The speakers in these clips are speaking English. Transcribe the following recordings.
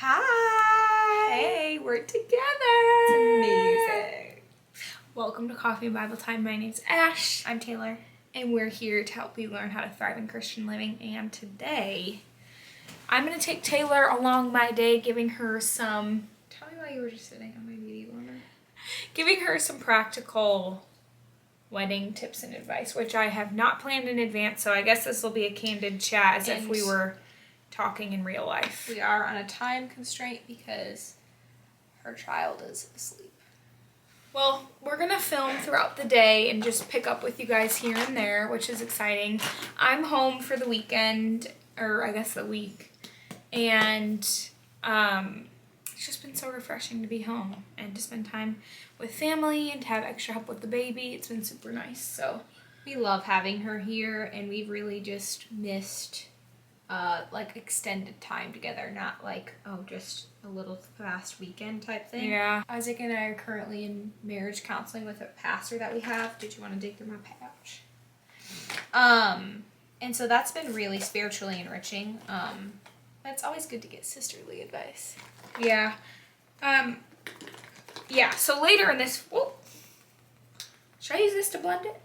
Hi! Hey, we're together! It's amazing. Welcome to Coffee and Bible Time. My name's Ash. I'm Taylor. And we're here to help you learn how to thrive in Christian living. And today, I'm going to take Taylor along my day, giving her some... Tell me why you were just sitting on my beauty blender. Giving her some practical wedding tips and advice, which I have not planned in advance. So I guess this will be a candid chat as if we were talking in real life. We are on a time constraint because her child is asleep. Well, we're going to film throughout the day and just pick up with you guys here and there, which is exciting. I'm home for the weekend, or I guess the week, and it's just been so refreshing to be home and to spend time with family and to have extra help with the baby. It's been super nice. So we love having her here, and we've really just missed like extended time together, not like, oh, just a little fast weekend type thing. Yeah. Isaac and I are currently in marriage counseling with a pastor that we have. Did you want to dig through my pouch? And so that's been really spiritually enriching. But it's always good to get sisterly advice. Yeah. Yeah, so later in this... Whoa. Should I use this to blend it?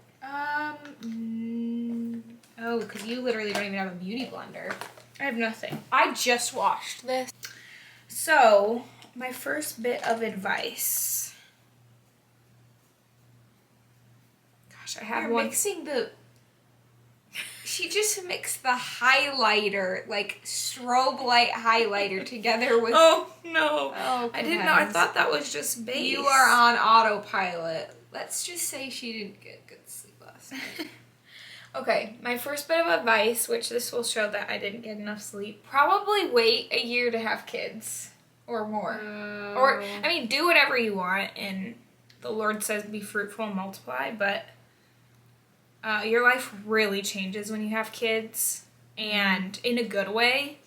Oh, because you literally don't even have a beauty blender. I have nothing. I just washed this. So, my first bit of advice. Gosh, I have one. Mixing the... She just mixed the highlighter, like strobe light highlighter together with... Oh, no. Oh, I didn't know. I thought that was just base. You are on autopilot. Let's just say she didn't get good sleep last night. Okay, my first bit of advice, which this will show that I didn't get enough sleep, probably wait a year to have kids or more. Or, I mean, do whatever you want, and the Lord says be fruitful and multiply, but your life really changes when you have kids, and in a good way,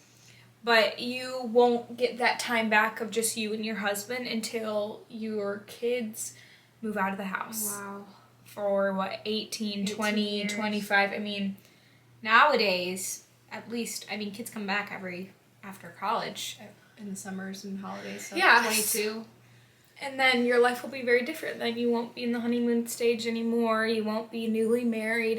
but you won't get that time back of just you and your husband until your kids move out of the house. Wow. For what, 18 20, years. 25, I mean, Nowadays, at least, I mean, kids come back after college in the summers and holidays, so Yes. 22. and then your life will be very different. Then you won't be in the honeymoon stage anymore. You won't be newly married,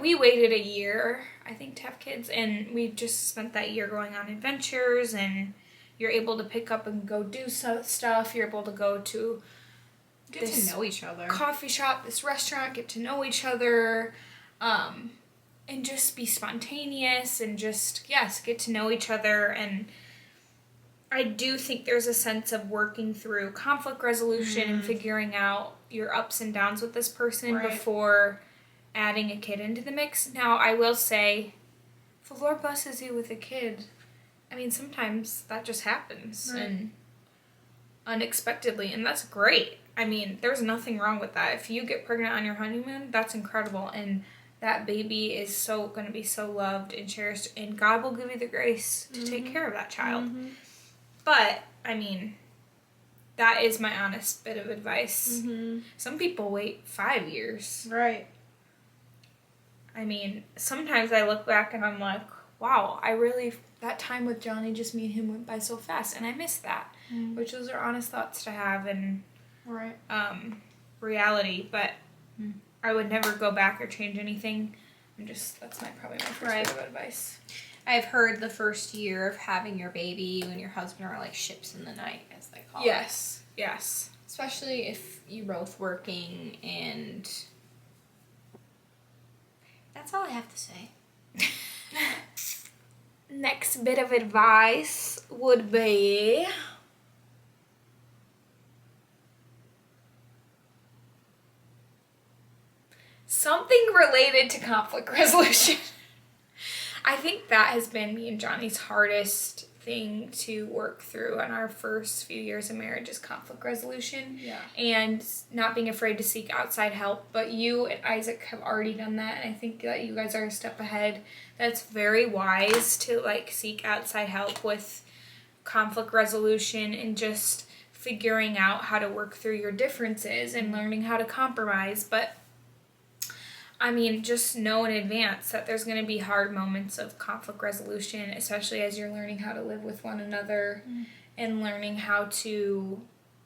we waited a year, I think, to have kids, and we just spent that year going on adventures, and you're able to pick up and go do stuff. You're able to go to Get to know each other. Coffee shop, this restaurant, get to know each other, and just be spontaneous and just, yes, get to know each other. And I do think there's a sense of working through conflict resolution and figuring out your ups and downs with this person before adding a kid into the mix. Now, I will say, if the Lord blesses you with a kid, I mean, sometimes that just happens and unexpectedly, and that's great. I mean, there's nothing wrong with that. If you get pregnant on your honeymoon, that's incredible, and that baby is going to be so loved and cherished, and God will give you the grace to take care of that child. But, I mean, that is my honest bit of advice. Some people wait 5 years. Right. I mean, sometimes I look back and I'm like, wow, that time with Johnny, just me and him, went by so fast, and I miss that, which those are honest thoughts to have, and reality, but I would never go back or change anything. That's probably my first bit of advice. I've heard the first year of having your baby, you and your husband are like ships in the night, as they call it. Yes. Especially if you're both working, and that's all I have to say. Next bit of advice would be... something related to conflict resolution. I think that has been me and Johnny's hardest thing to work through in our first few years of marriage is conflict resolution. Yeah. And not being afraid to seek outside help. But you and Isaac have already done that, and I think that you guys are a step ahead. That's very wise to seek outside help with conflict resolution and just figuring out how to work through your differences and learning how to compromise. But I mean, just know in advance that there's going to be hard moments of conflict resolution, especially as you're learning how to live with one another and learning how to,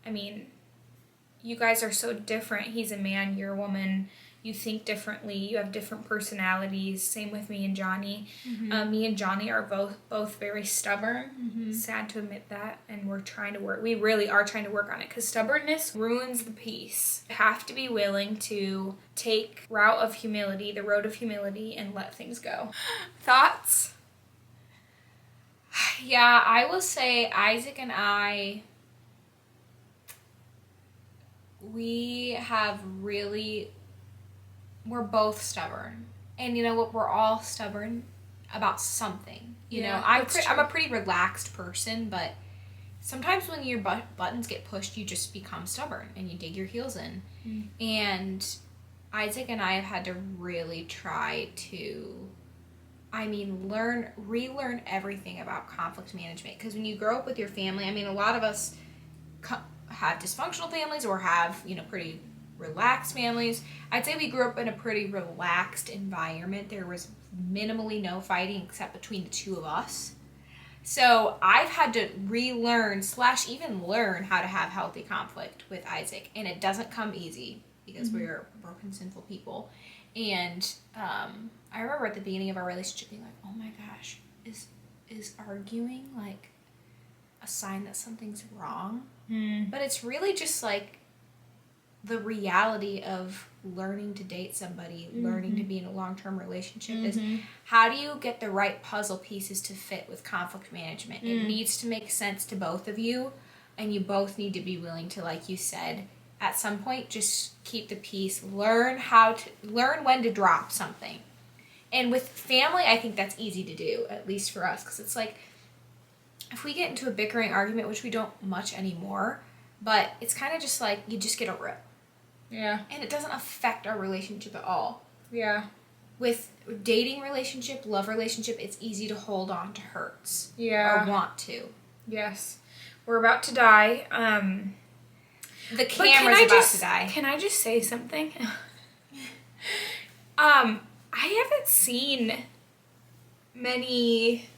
I mean, you guys are so different. He's a man, you're a woman. You think differently. You have different personalities. Same with me and Johnny. Me and Johnny are both very stubborn. Sad to admit that. And we're trying to work. We really are trying to work on it because stubbornness ruins the peace. You have to be willing to take the road of humility, and let things go. Thoughts? Yeah, I will say Isaac and I, we're both stubborn. And you know what? We're all stubborn about something. You know, I'm a pretty relaxed person, but sometimes when your buttons get pushed, you just become stubborn and you dig your heels in. And Isaac and I have had to really try to, relearn everything about conflict management. Because when you grow up with your family, a lot of us have dysfunctional families or have, pretty relaxed families. I'd say we grew up in a pretty relaxed environment. There was minimally no fighting except between the two of us. So I've had to relearn / even learn how to have healthy conflict with Isaac. And it doesn't come easy because we're broken, sinful people. And I remember at the beginning of our relationship being like, oh my gosh, is arguing like a sign that something's wrong? But it's really just like the reality of learning to date somebody, learning to be in a long-term relationship is how do you get the right puzzle pieces to fit with conflict management? It needs to make sense to both of you, and you both need to be willing to, like you said, at some point just keep the peace, learn when to drop something. And with family, I think that's easy to do, at least for us, because it's like if we get into a bickering argument, which we don't much anymore, but it's kind of just like you just get over it. Yeah. And it doesn't affect our relationship at all. Yeah. With dating relationship, love relationship, it's easy to hold on to hurts. Yeah. Or want to. Yes. We're about to die. The camera's about to die. Can I just say something? I haven't seen many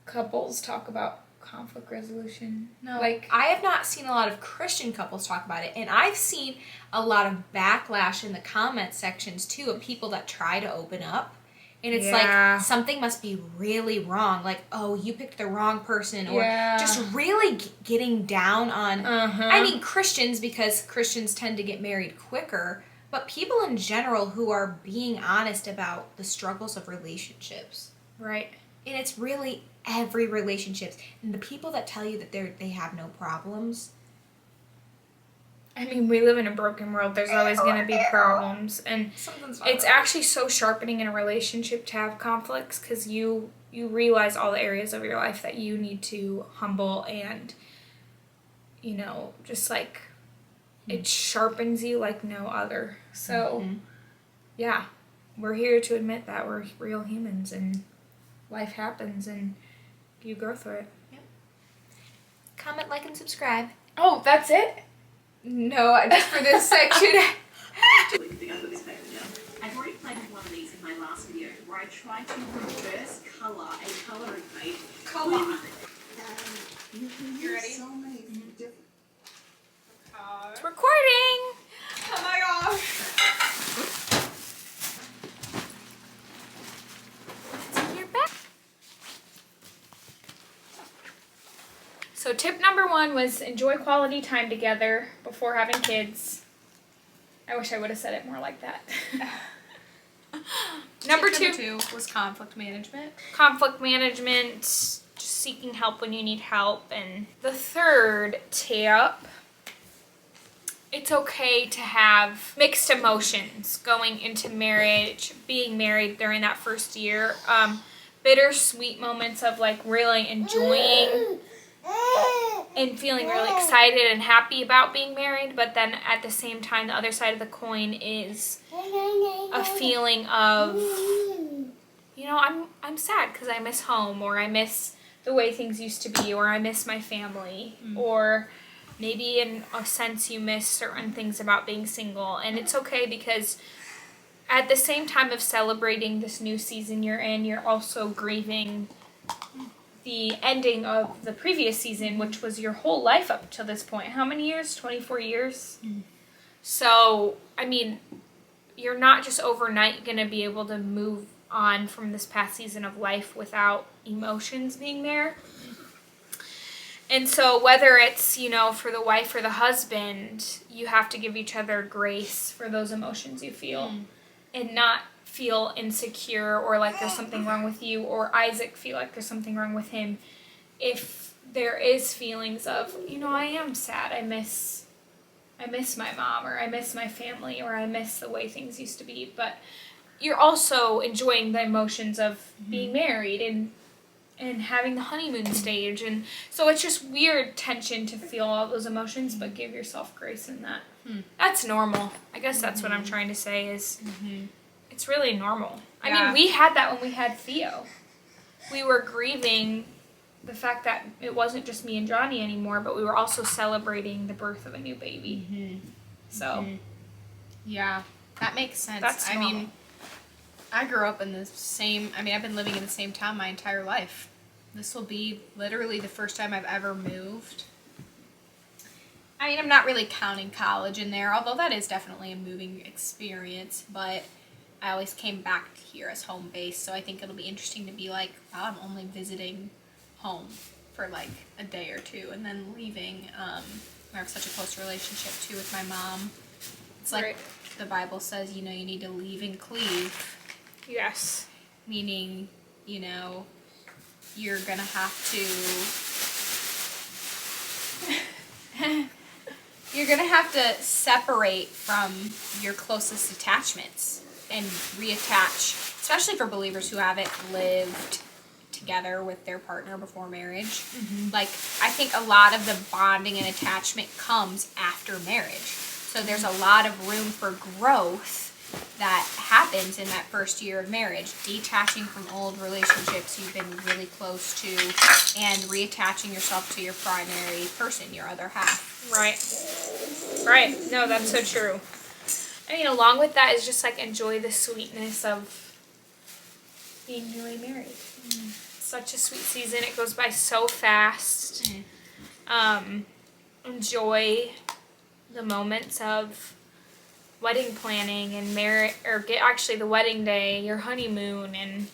couples talk about conflict resolution. No, I have not seen a lot of Christian couples talk about it, and I've seen a lot of backlash in the comment sections too of people that try to open up, and it's like something must be really wrong, like, oh, you picked the wrong person, or just really getting down on Christians, because Christians tend to get married quicker, but people in general who are being honest about the struggles of relationships. Right. And it's really every relationship. And the people that tell you that they have no problems. We live in a broken world. There's always going to be problems. And it's actually so sharpening in a relationship to have conflicts, because you realize all the areas of your life that you need to humble and, just like it sharpens you like no other. So, yeah, we're here to admit that we're real humans and life happens and you go through it. Yep. Comment, like, and subscribe. Oh, that's it? No, just for this section. I've already played with one of these in my last video where I tried to reverse colour a colouring paint. You ready? So many different. It's recording! Oh my gosh. So tip number 1 was enjoy quality time together before having kids. I wish I would have said it more like that. Number 2 was conflict management. Conflict management, just seeking help when you need help. And the 3rd tip, it's okay to have mixed emotions going into marriage, being married during that first year. Bittersweet moments of like really enjoying and feeling really excited and happy about being married, but then at the same time, the other side of the coin is a feeling of, I'm sad because I miss home, or I miss the way things used to be, or I miss my family, or maybe in a sense you miss certain things about being single. And it's okay, because at the same time of celebrating this new season you're in, you're also grieving the ending of the previous season, which was your whole life up to this point. How many years? 24 years? Mm-hmm. So, I mean, you're not just overnight going to be able to move on from this past season of life without emotions being there. And so whether it's, you know, for the wife or the husband, you have to give each other grace for those emotions you feel and not feel insecure or like there's something wrong with you, or Isaac feel like there's something wrong with him. If there is feelings of, you know, I am sad, I miss my mom, or I miss my family, or I miss the way things used to be, but you're also enjoying the emotions of being married and having the honeymoon stage, and so it's just weird tension to feel all those emotions, but give yourself grace in that. That's normal. I guess that's what I'm trying to say is it's really normal. I mean, we had that when we had Theo. We were grieving the fact that it wasn't just me and Johnny anymore, but we were also celebrating the birth of a new baby. So yeah, that makes sense. That's normal. I mean, I grew up in the same, I've been living in the same town my entire life. This will be literally the first time I've ever moved. I mean, I'm not really counting college in there, although that is definitely a moving experience, but I always came back here as home base, so I think it'll be interesting to be like, wow, I'm only visiting home for like a day or two and then leaving. I have such a close relationship too with my mom. It's like the Bible says, you know, you need to leave and cleave. yes. Meaning, you know, you're gonna have to separate from your closest attachments and reattach, especially for believers who haven't lived together with their partner before marriage. Like, I think a lot of the bonding and attachment comes after marriage. So there's a lot of room for growth that happens in that first year of marriage, detaching from old relationships you've been really close to and reattaching yourself to your primary person, your other half. Right. No, that's so true. I mean, along with that is just like enjoy the sweetness of being newly married. Such a sweet season. It goes by so fast. Enjoy the moments of wedding planning and the wedding day, your honeymoon, and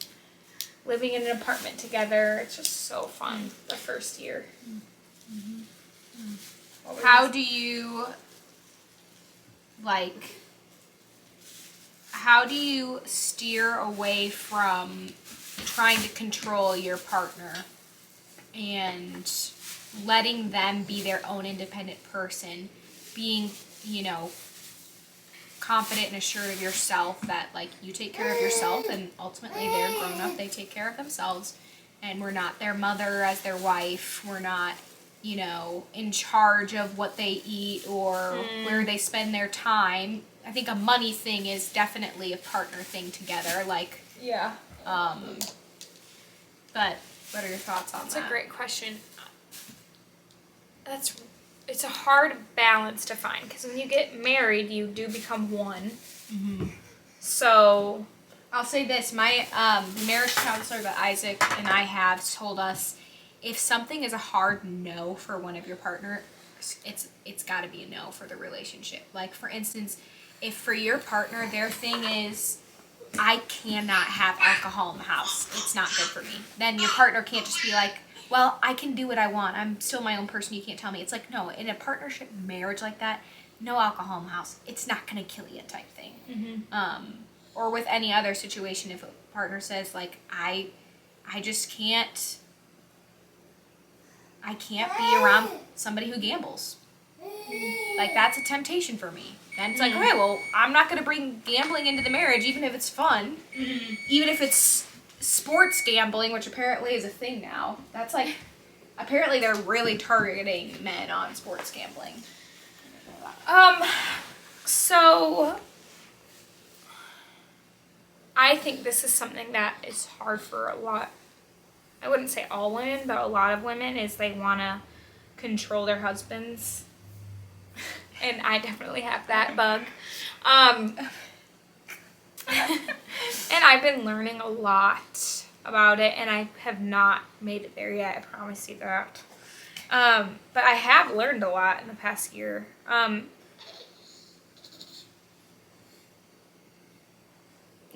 living in an apartment together. It's just so fun the first year. How do you steer away from trying to control your partner and letting them be their own independent person, being, you know, confident and assured of yourself that, like, you take care of yourself and ultimately they're grown up, they take care of themselves, and we're not their mother as their wife, we're not, you know, in charge of what they eat or where they spend their time. I think a money thing is definitely a partner thing together, like, but what are your thoughts on that? That's a great question. It's a hard balance to find, because when you get married, you do become one. So I'll say this, my marriage counselor that Isaac and I have told us, if something is a hard no for one of your partners, it's got to be a no for the relationship. Like, for instance, if for your partner their thing is, I cannot have alcohol in the house, it's not good for me, then your partner can't just be like, well, I can do what I want, I'm still my own person, you can't tell me. It's like, no, in a partnership marriage like that, no alcohol in the house, it's not going to kill you type thing. Or with any other situation, if a partner says, like, I just can't be around somebody who gambles. Like, that's a temptation for me. Then it's like, okay, well, I'm not going to bring gambling into the marriage, even if it's fun. Even if it's sports gambling, which apparently is a thing now. That's like, apparently they're really targeting men on sports gambling. So I think this is something that is hard for a lot, I wouldn't say all women, but a lot of women, is they want to control their husbands. And I definitely have that bug. And I've been learning a lot about it, and I have not made it there yet. I promise you that. But I have learned a lot in the past year.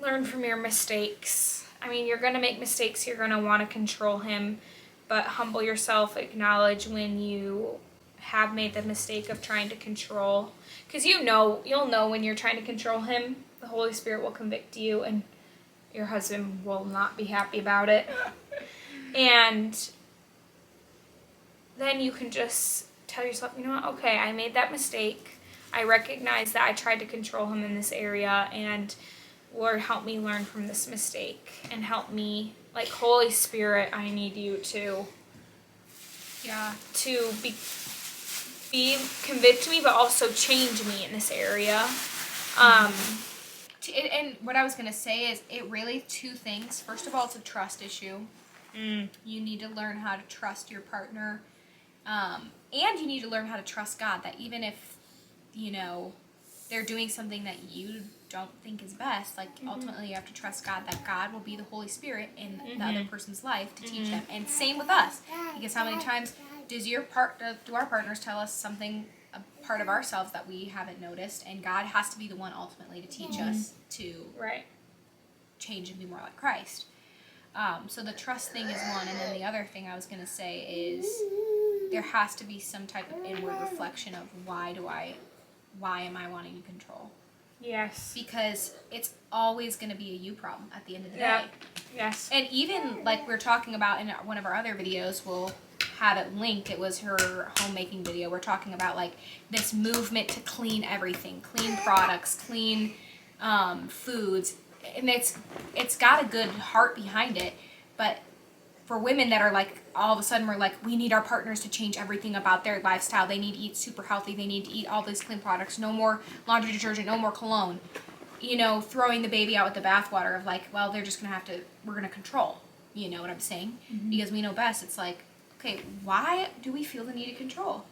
Learn from your mistakes. I mean, you're going to make mistakes. You're going to want to control him, but humble yourself. Acknowledge when you have made the mistake of trying to control. Because you'll know when you're trying to control him. The Holy Spirit will convict you, and your husband will not be happy about it. And then you can just tell yourself, you know what, okay, I made that mistake. I recognize that I tried to control him in this area, and Lord, help me learn from this mistake, and help me, like, Holy Spirit, I need you to be convict me, but also change me in this area. And what I was going to say is it really two things. First of all, it's a trust issue. You need to learn how to trust your partner. And you need to learn how to trust God, that even if, they're doing something that you don't think is best, like ultimately you have to trust God, that God will be the Holy Spirit in the other person's life to teach them. And same with us. Because how many times do our partners tell us something, a part of ourselves that we haven't noticed, and God has to be the one ultimately to teach us to change and be more like Christ. So the trust thing is one, and then the other thing I was going to say is there has to be some type of inward reflection of why am I wanting to control? Yes. Because it's always going to be a you problem at the end of the day. Yes. And even like we're talking about in one of our other videos, we'll have it linked. It was her homemaking video. We're talking about like this movement to clean everything, clean products, clean foods, and it's got a good heart behind it. But for women that are like, all of a sudden we're like, we need our partners to change everything about their lifestyle. They need to eat super healthy. They need to eat all these clean products. No more laundry detergent, no more cologne. Throwing the baby out with the bathwater of like, well, they're just we're going to control. You know what I'm saying? Because we know best. It's like, okay, why do we feel the need to control?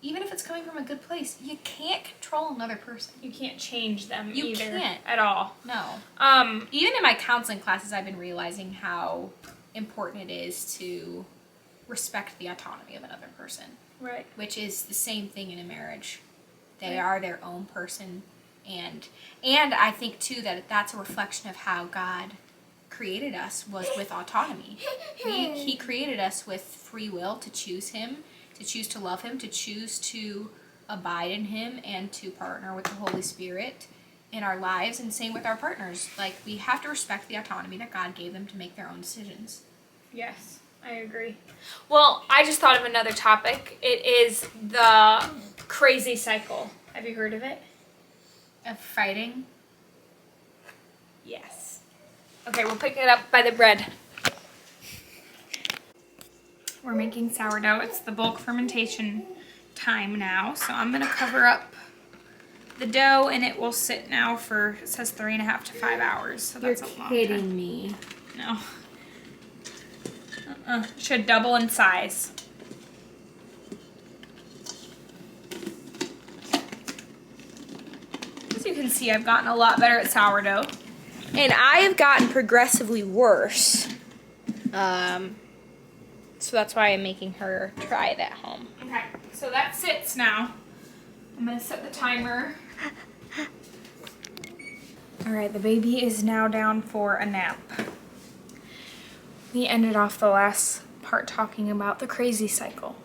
Even if it's coming from a good place, you can't control another person. You can't change them You either. can't. At all. No. Even in my counseling classes, I've been realizing how important it is to respect the autonomy of another person. Right. Which is the same thing in a marriage. They are their own person. And I think, too, that that's a reflection of how God created us, was with autonomy. He created us with free will to choose Him, to choose to love Him, to choose to abide in Him, and to partner with the Holy Spirit in our lives, and same with our partners. Like, we have to respect the autonomy that God gave them to make their own decisions. Yes, I agree. Well, I just thought of another topic. It is the crazy cycle. Have you heard of it? Of fighting? Yes. Okay, we'll pick it up by the bread. We're making sourdough. It's the bulk fermentation time now. So I'm going to cover up the dough, and it will sit now for, it says 3.5 to 5 hours. So that's a long time. You're kidding me. No. Should double in size. As you can see, I've gotten a lot better at sourdough. And I have gotten progressively worse. So that's why I'm making her try it at home. Okay, so that sits now. I'm gonna set the timer. All right, the baby is now down for a nap. We ended off the last part talking about the crazy cycle.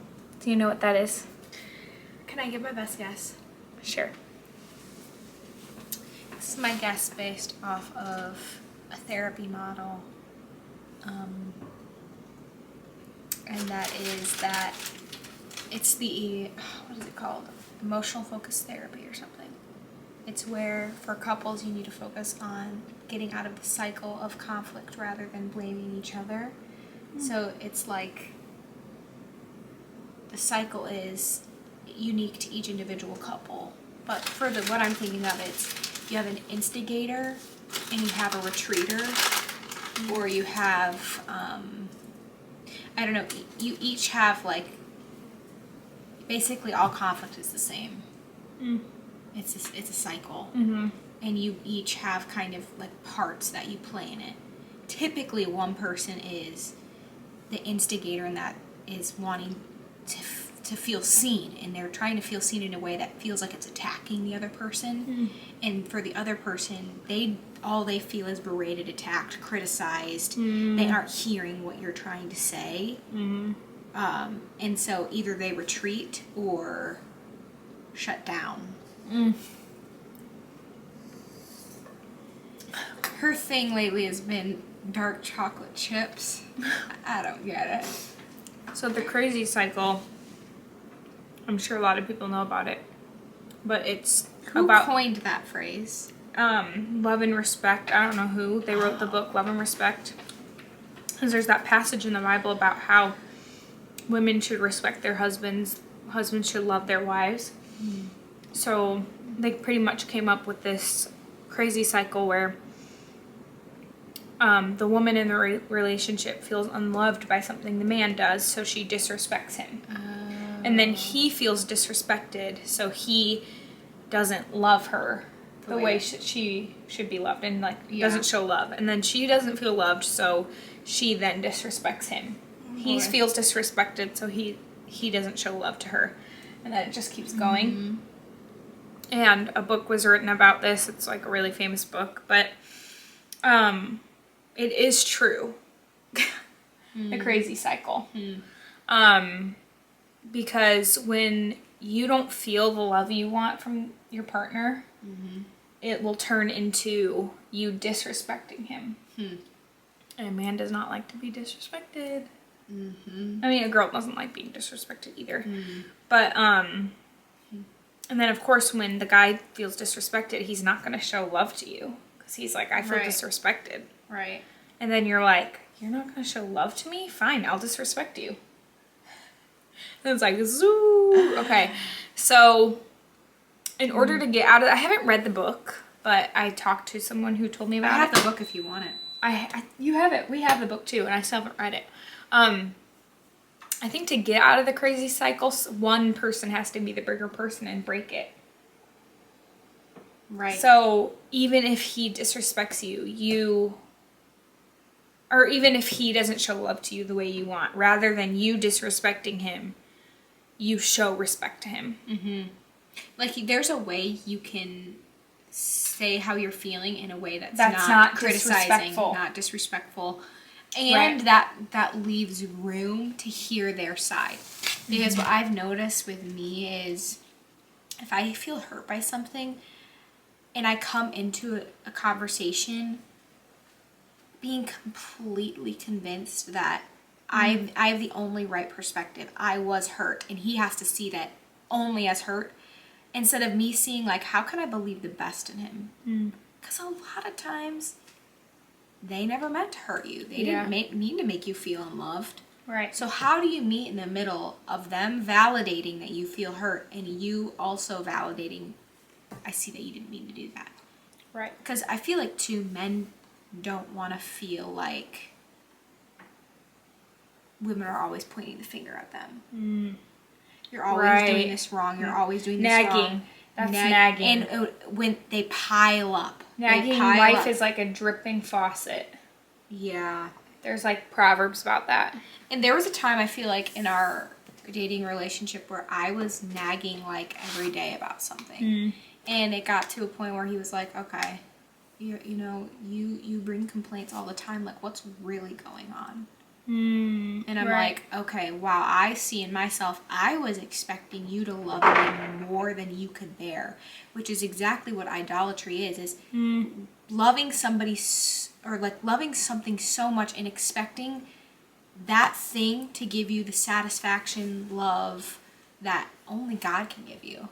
Do you know what that is? Can I give my best guess? Sure. This is my guess based off of a therapy model. And that is that it's the, what is it called? Emotional focus therapy or something. It's where, for couples, you need to focus on getting out of the cycle of conflict rather than blaming each other. So it's like the cycle is unique to each individual couple. But for what I'm thinking of, it's you have an instigator and you have a retreater, or you have, I don't know, you each have like, basically all conflict is the same. It's a cycle. and you each have kind of like parts that you play in it. Typically, one person is the instigator, and that is wanting to feel seen, and they're trying to feel seen in a way that feels like it's attacking the other person. And for the other person, all they feel is berated, attacked, criticized. They aren't hearing what you're trying to say. And so either they retreat or shut down. Her thing lately has been dark chocolate chips. I don't get it. So the crazy cycle, I'm sure a lot of people know about it, but it's Who about coined that phrase? love and respect. I don't know who. They wrote the book Love and Respect. Because there's that passage in the Bible about how women should respect their husbands should love their wives. So they pretty much came up with this crazy cycle where the woman in the relationship feels unloved by something the man does, so she disrespects him. And then he feels disrespected, so he doesn't love her the way she should be loved, and doesn't show love. And then she doesn't feel loved, so she then disrespects him. He feels disrespected, so he doesn't show love to her. And then it just keeps going. And a book was written about this. It's like a really famous book, but it is true. The crazy cycle. Because when you don't feel the love you want from your partner, it will turn into you disrespecting him. And a man does not like to be disrespected. I mean, a girl doesn't like being disrespected either. But, and then of course when the guy feels disrespected, he's not going to show love to you. Because he's like, I feel disrespected. Right. And then you're like, you're not going to show love to me? Fine, I'll disrespect you. And it's like, zoo. Okay. So, in order to get out of it, I haven't read the book, but I talked to someone who told me about it. I have the book if you want it. You have it. We have the book too, and I still haven't read it. I think to get out of the crazy cycle, one person has to be the bigger person and break it. Right. So, even if he disrespects you, or even if he doesn't show love to you the way you want, rather than you disrespecting him, you show respect to him. Like, there's a way you can say how you're feeling in a way that's not criticizing, not disrespectful, and that leaves room to hear their side. Because what I've noticed with me is, if I feel hurt by something, and I come into a conversation being completely convinced that I have the only right perspective. I was hurt, and he has to see that only as hurt, instead of me seeing, like, how can I believe the best in him? Because a lot of times, they never meant to hurt you. They didn't mean to make you feel unloved. Right. So how do you meet in the middle of them validating that you feel hurt, and you also validating, I see that you didn't mean to do that. Right. Because I feel like, too, men don't want to feel like women are always pointing the finger at them. You're always doing this wrong. You're always doing this wrong. That's nagging. And when they pile up. Nagging life is like a dripping faucet. Yeah. There's like proverbs about that. And there was a time, I feel like, in our dating relationship where I was nagging like every day about something. And it got to a point where he was like, okay, you bring complaints all the time. Like, what's really going on? And I'm like, okay, wow, I see in myself, I was expecting you to love me more than you could bear, which is exactly what idolatry is loving somebody, or like loving something so much and expecting that thing to give you the satisfaction, love that only God can give you.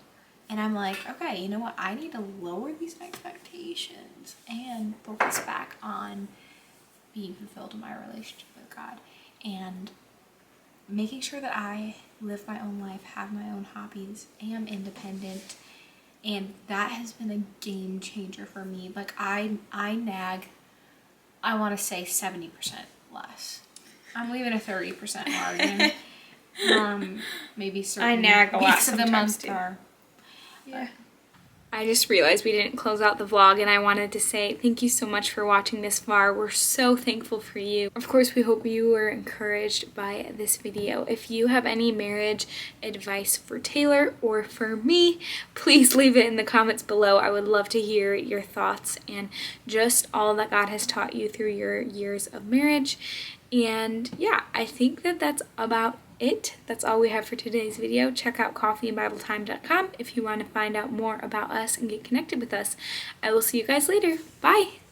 And I'm like, okay, you know what? I need to lower these expectations and focus back on being fulfilled in my relationship with God and making sure that I live my own life, have my own hobbies, am independent. And that has been a game changer for me. Like, I nag, I want to say 70% less. I'm leaving a 30% margin. Maybe certain I nag a lot weeks of the month too. are. Yeah. I just realized we didn't close out the vlog, and I wanted to say thank you so much for watching this far. We're so thankful for you. Of course, we hope you were encouraged by this video. If you have any marriage advice for Taylor or for me, please leave it in the comments below. I would love to hear your thoughts and just all that God has taught you through your years of marriage. And yeah, I think that that's about it. That's all we have for today's video. Check out coffeeandbibletime.com if you want to find out more about us and get connected with us. I will see you guys later. Bye!